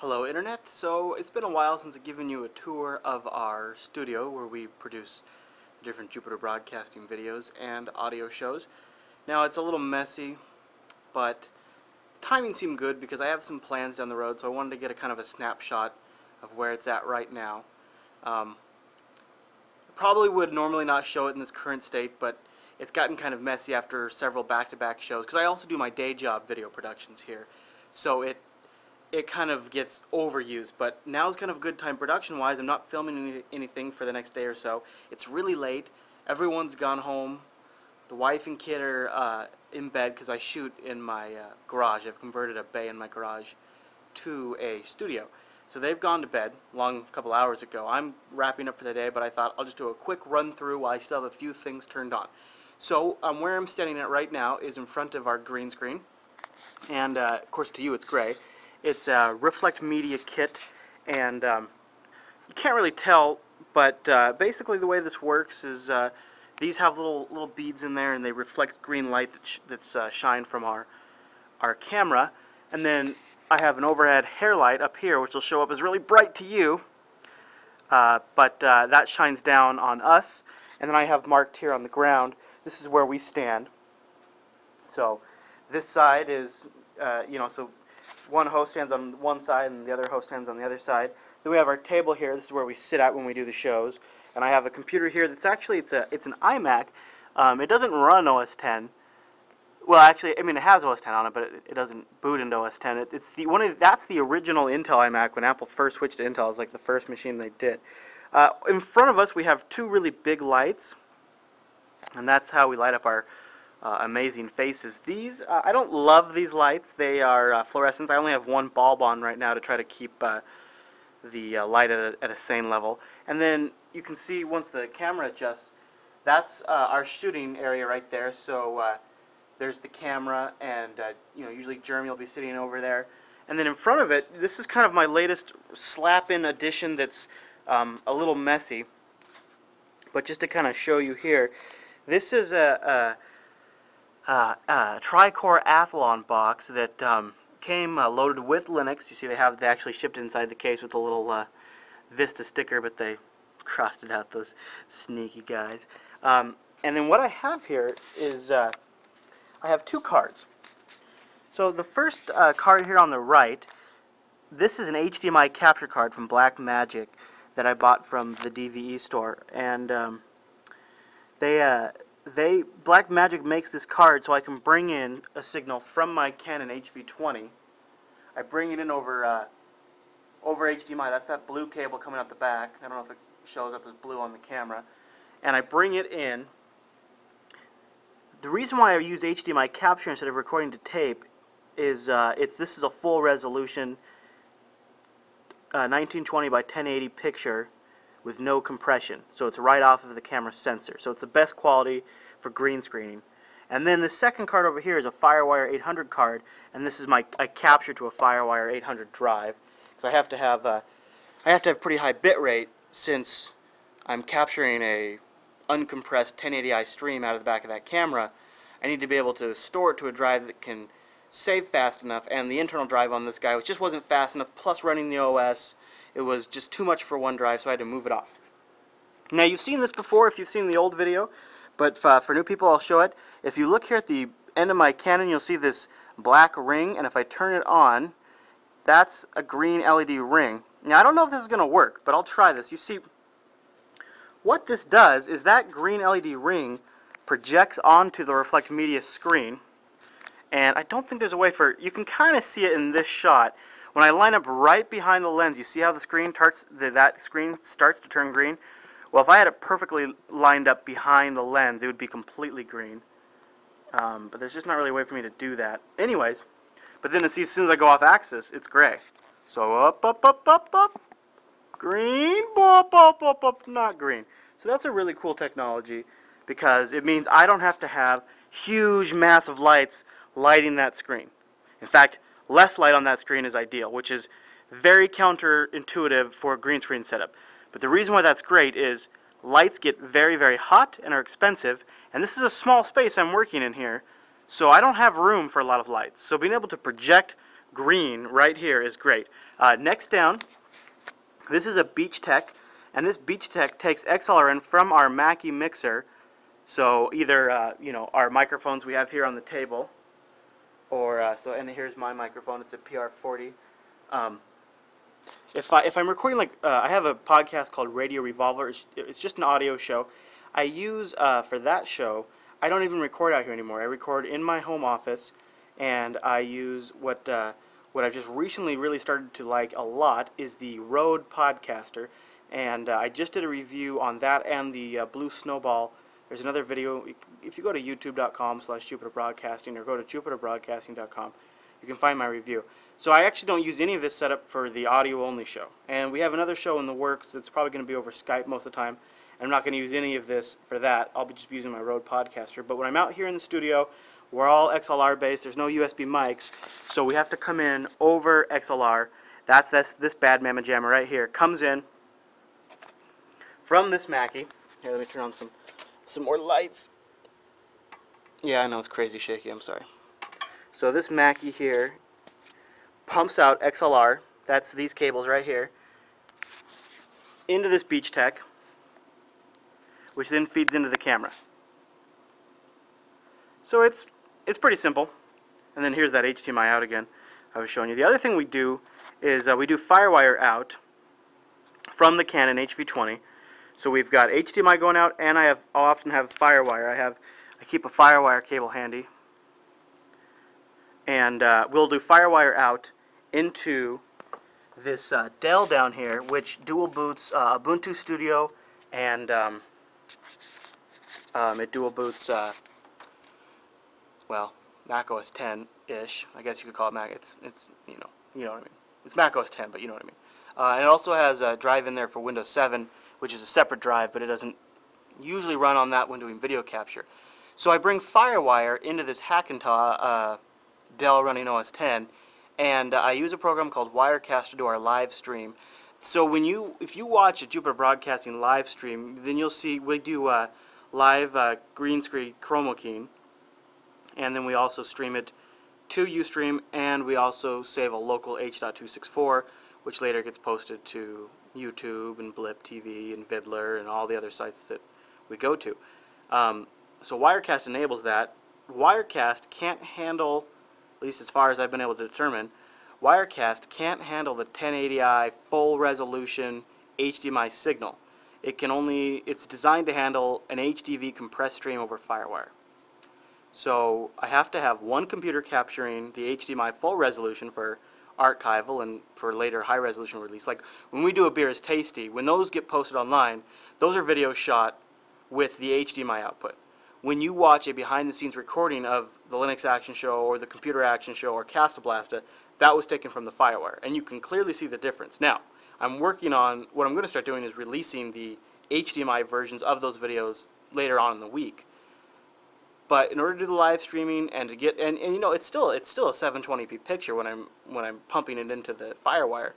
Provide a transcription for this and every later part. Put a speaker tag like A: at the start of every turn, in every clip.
A: Hello Internet. So it's been a while since I've given you a tour of our studio where we produce the different Jupiter Broadcasting videos and audio shows. Now it's a little messy, but the timing seemed good because I have some plans down the road, so I wanted to get a kind of a snapshot of where it's at right now. Probably would normally not show it in this current state, but it's gotten kind of messy after several back-to-back shows because I also do my day job video productions here, so it kind of gets overused. But now's kind of a good time production-wise. I'm not filming anything for the next day or so. It's really late. Everyone's gone home. The wife and kid are in bed because I shoot in my garage. I've converted a bay in my garage to a studio. So they've gone to bed a couple hours ago. I'm wrapping up for the day, but I thought I'll just do a quick run through while I still have a few things turned on. So where I'm standing at right now is in front of our green screen, and of course to you it's gray. It's a Reflect Media kit, and you can't really tell, but basically the way this works is these have little beads in there, and they reflect green light that's shined from our camera. And then I have an overhead hair light up here, which will show up as really bright to you, but that shines down on us. And then I have marked here on the ground, this is where we stand. So this side is, so one host stands on one side and the other host stands on the other side. Then we have our table here. This is where we sit at when we do the shows. And I have a computer here that's actually, it's an iMac. It doesn't run OS 10. Well, actually, I mean, it has OS 10 on it, but it doesn't boot into OS 10. That's the original Intel iMac when Apple first switched to Intel. It was like the first machine they did. In front of us, we have two really big lights, and that's how we light up our amazing faces. These, I don't love these lights. They are fluorescents. I only have one bulb on right now to try to keep the light at a sane level. And then you can see once the camera adjusts, that's our shooting area right there. So there's the camera, and usually Jeremy will be sitting over there. And then in front of it, this is kind of my latest slap-in addition that's a little messy. But just to kind of show you here, this is a tri-core Athlon box that came loaded with Linux. You see they actually shipped it inside the case with a little Vista sticker, but they crossed it out, those sneaky guys. And then what I have here is I have two cards. So the first card here on the right, this is an HDMI capture card from Blackmagic that I bought from the DVE store, and Blackmagic makes this card so I can bring in a signal from my Canon HV20. I bring it in over HDMI. That's that blue cable coming out the back. I don't know if it shows up as blue on the camera. And I bring it in. The reason why I use HDMI capture instead of recording to tape is this is a full resolution 1920 by 1080 picture with no compression, so it's right off of the camera sensor. So it's the best quality for green screening. And then the second card over here is a FireWire 800 card, and this is I capture to a FireWire 800 drive, because I have to have pretty high bit rate since I'm capturing a uncompressed 1080i stream out of the back of that camera. I need to be able to store it to a drive that can save fast enough, and the internal drive on this guy which just wasn't fast enough, plus running the OS, it was just too much for one drive, so I had to move it off. Now you've seen this before if you've seen the old video, but for new people I'll show it. If you look here at the end of my Canon, you'll see this black ring, and if I turn it on, that's a green LED ring. Now I don't know if this is going to work, but I'll try this. You see, what this does is that green LED ring projects onto the Reflect Media screen, and I don't think there's a way you can kind of see it in this shot. When I line up right behind the lens, you see how the screen that screen starts to turn green? Well, if I had it perfectly lined up behind the lens, it would be completely green. But there's just not really a way for me to do that. Anyways, but then as soon as I go off axis, it's gray. So up, up, up, up, up, green, up, up, up, up, not green. So that's a really cool technology because it means I don't have to have huge, massive lights lighting that screen. In fact, less light on that screen is ideal, which is very counterintuitive for a green screen setup. But the reason why that's great is lights get very, very hot and are expensive, and this is a small space I'm working in here, so I don't have room for a lot of lights. So being able to project green right here is great. Next down, this is a Beach Tech, and this Beach Tech takes XLR in from our Mackie mixer. So either you know, our microphones we have here on the table, or and here's my microphone. It's a PR40. If I'm recording, like I have a podcast called Radio Revolver. It's just an audio show. I use for that show. I don't even record out here anymore. I record in my home office, and I use what I've just recently really started to like a lot is the Rode Podcaster, and I just did a review on that and the Blue Snowball. There's another video. If you go to youtube.com/JupiterBroadcasting or go to JupiterBroadcasting.com, you can find my review. So I actually don't use any of this setup for the audio-only show. And we have another show in the works that's probably going to be over Skype most of the time. And I'm not going to use any of this for that. I'll be just using my Rode Podcaster. But when I'm out here in the studio, we're all XLR based. There's no USB mics. So we have to come in over XLR. That's this bad mamma jamma right here. Comes in from this Mackie. Here, let me turn on some more lights. Yeah, I know it's crazy shaky. I'm sorry. So this Mackie here pumps out XLR, that's these cables right here, into this Beach Tech, which then feeds into the camera. So it's pretty simple. And then here's that HDMI out again I was showing you. The other thing we do is we do FireWire out from the Canon HV20. So we've got HDMI going out, and I'll often have FireWire. I keep a FireWire cable handy, and we'll do FireWire out into this Dell down here, which dual boots Ubuntu Studio, and it dual boots well, Mac OS 10-ish. I guess you could call it Mac. It's you know what I mean. It's Mac OS 10, but you know what I mean. And it also has a drive in there for Windows 7, which is a separate drive, but it doesn't usually run on that when doing video capture. So I bring FireWire into this Hackintosh Dell running OS 10, and I use a program called Wirecast to do our live stream. So if you watch a Jupiter Broadcasting live stream, then you'll see we do live green screen chroma keying, and then we also stream it to Ustream, and we also save a local H.264, which later gets posted to YouTube and Blip TV and Vidler and all the other sites that we go to. So Wirecast enables that. Wirecast can't handle, at least as far as I've been able to determine, Wirecast can't handle the 1080i full resolution HDMI signal. It's designed to handle an HDV compressed stream over FireWire. So I have to have one computer capturing the HDMI full resolution for archival and for later high resolution release. Like when we do A Beer is Tasty, when those get posted online, those are videos shot with the HDMI output. When you watch a behind-the-scenes recording of the Linux Action Show or the Computer Action Show or Casablasta, that was taken from the FireWire, and you can clearly see the difference. Now, I'm working on, what I'm going to start doing is releasing the HDMI versions of those videos later on in the week. But in order to do the live streaming and to get, and you know, it's still a 720p picture when I'm pumping it into the FireWire,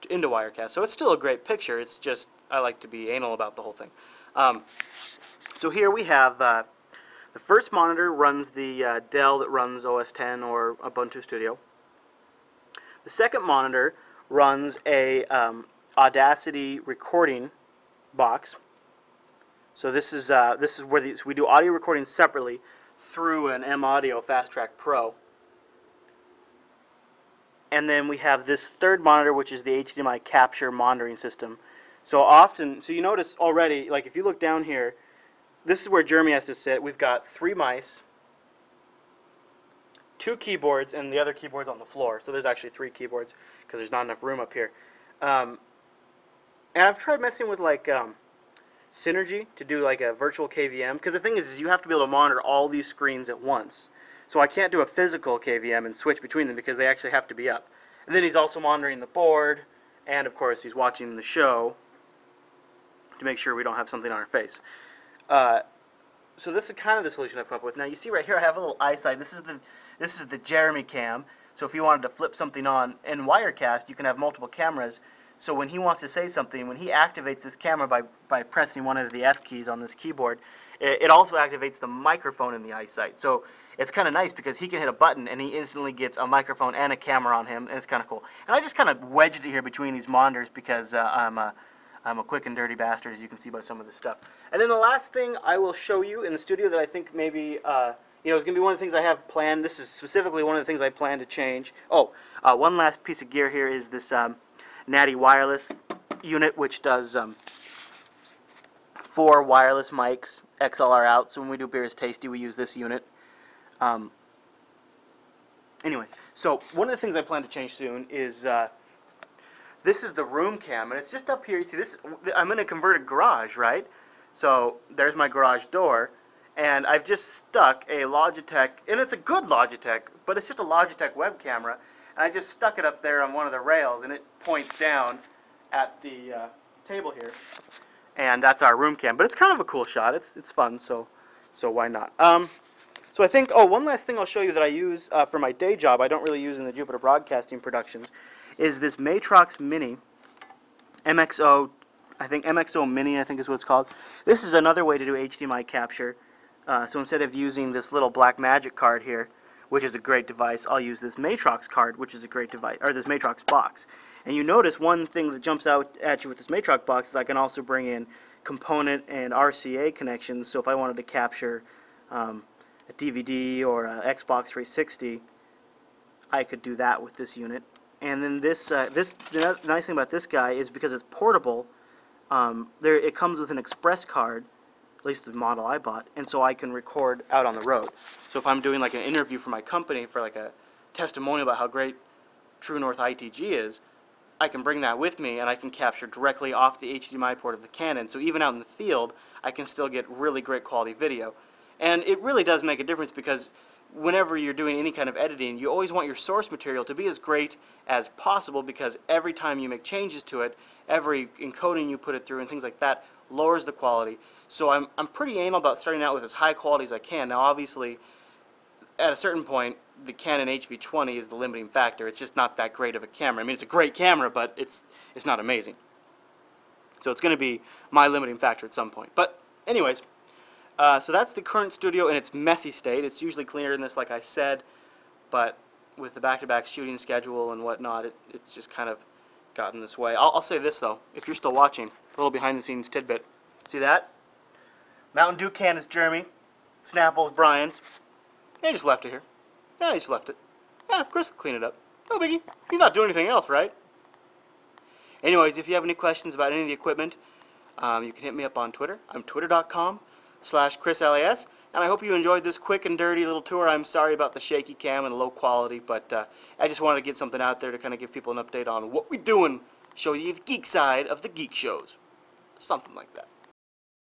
A: into Wirecast. So it's still a great picture. It's just I like to be anal about the whole thing. So here we have the first monitor runs the Dell that runs OS 10 or Ubuntu Studio. The second monitor runs a Audacity recording box. So this is where we do audio recording separately through an M-Audio Fast Track Pro. And then we have this third monitor, which is the HDMI capture monitoring system. So you notice already, like if you look down here, this is where Jeremy has to sit. We've got 3 mice, 2 keyboards, and the other keyboard's on the floor. So there's actually 3 keyboards because there's not enough room up here. And I've tried messing with like Synergy to do like a virtual KVM, because the thing is you have to be able to monitor all these screens at once. So I can't do a physical KVM and switch between them because they actually have to be up. And then he's also monitoring the board, and of course he's watching the show to make sure we don't have something on our face. So this is kind of the solution I've come up with. Now you see right here I have a little eyesight. This is the Jeremy cam. So if you wanted to flip something on in Wirecast, you can have multiple cameras. So when he wants to say something, when he activates this camera by pressing one of the F keys on this keyboard, it also activates the microphone in the eyesight. So it's kind of nice because he can hit a button and he instantly gets a microphone and a camera on him, and it's kind of cool. And I just kind of wedged it here between these monitors because I'm a quick and dirty bastard, as you can see by some of this stuff. And then the last thing I will show you in the studio that I think maybe you know, is going to be one of the things I have planned. This is specifically one of the things I plan to change. Oh, one last piece of gear here is this Natty wireless unit, which does 4 wireless mics, XLR out. So when we do Beer is Tasty, we use this unit. Anyways, so one of the things I plan to change soon is this is the room cam, and it's just up here. You see this? I'm in a converted garage, right? So there's my garage door, and I've just stuck a Logitech, and it's a good Logitech, but it's just a Logitech web camera, and I just stuck it up there on one of the rails, and it points down at the table here, and that's our room cam. But it's kind of a cool shot. It's fun, so why not? So I think, one last thing I'll show you that I use for my day job, I don't really use in the Jupiter Broadcasting productions, is this Matrox Mini, MXO, I think MXO Mini, I think is what it's called. This is another way to do HDMI capture. So instead of using this little black magic card here, which is a great device, I'll use this Matrox card, which is a great device, or this Matrox box. And you notice one thing that jumps out at you with this Matrox box is I can also bring in component and RCA connections. So if I wanted to capture a DVD or a Xbox 360, I could do that with this unit. And then the nice thing about this guy is because it's portable, it comes with an express card, at least the model I bought, and so I can record out on the road. So if I'm doing like an interview for my company for like a testimonial about how great True North ITG is, I can bring that with me and I can capture directly off the HDMI port of the Canon. So even out in the field, I can still get really great quality video. And it really does make a difference because whenever you're doing any kind of editing, you always want your source material to be as great as possible, because every time you make changes to it, every encoding you put it through and things like that lowers the quality. So I'm pretty anal about starting out with as high quality as I can. Now obviously, at a certain point, the Canon HV20 is the limiting factor. It's just not that great of a camera. I mean, it's a great camera, but it's not amazing. So it's going to be my limiting factor at some point. But anyways, so that's the current studio in its messy state. It's usually cleaner than this, like I said, but with the back-to-back shooting schedule and whatnot, it's just kind of gotten this way. I'll say this, though, if you're still watching, a little behind-the-scenes tidbit. See that? Mountain Dew can is Jeremy. Snapple is Brian's. They just left it here. Yeah, he just left it. Yeah, of course, clean it up. No biggie. He's not doing anything else, right? Anyways, if you have any questions about any of the equipment, you can hit me up on Twitter. I'm twitter.com/ChrisLAS. And I hope you enjoyed this quick and dirty little tour. I'm sorry about the shaky cam and the low quality, but I just wanted to get something out there to kind of give people an update on what we're doing, show you the geek side of the geek shows. Something like that.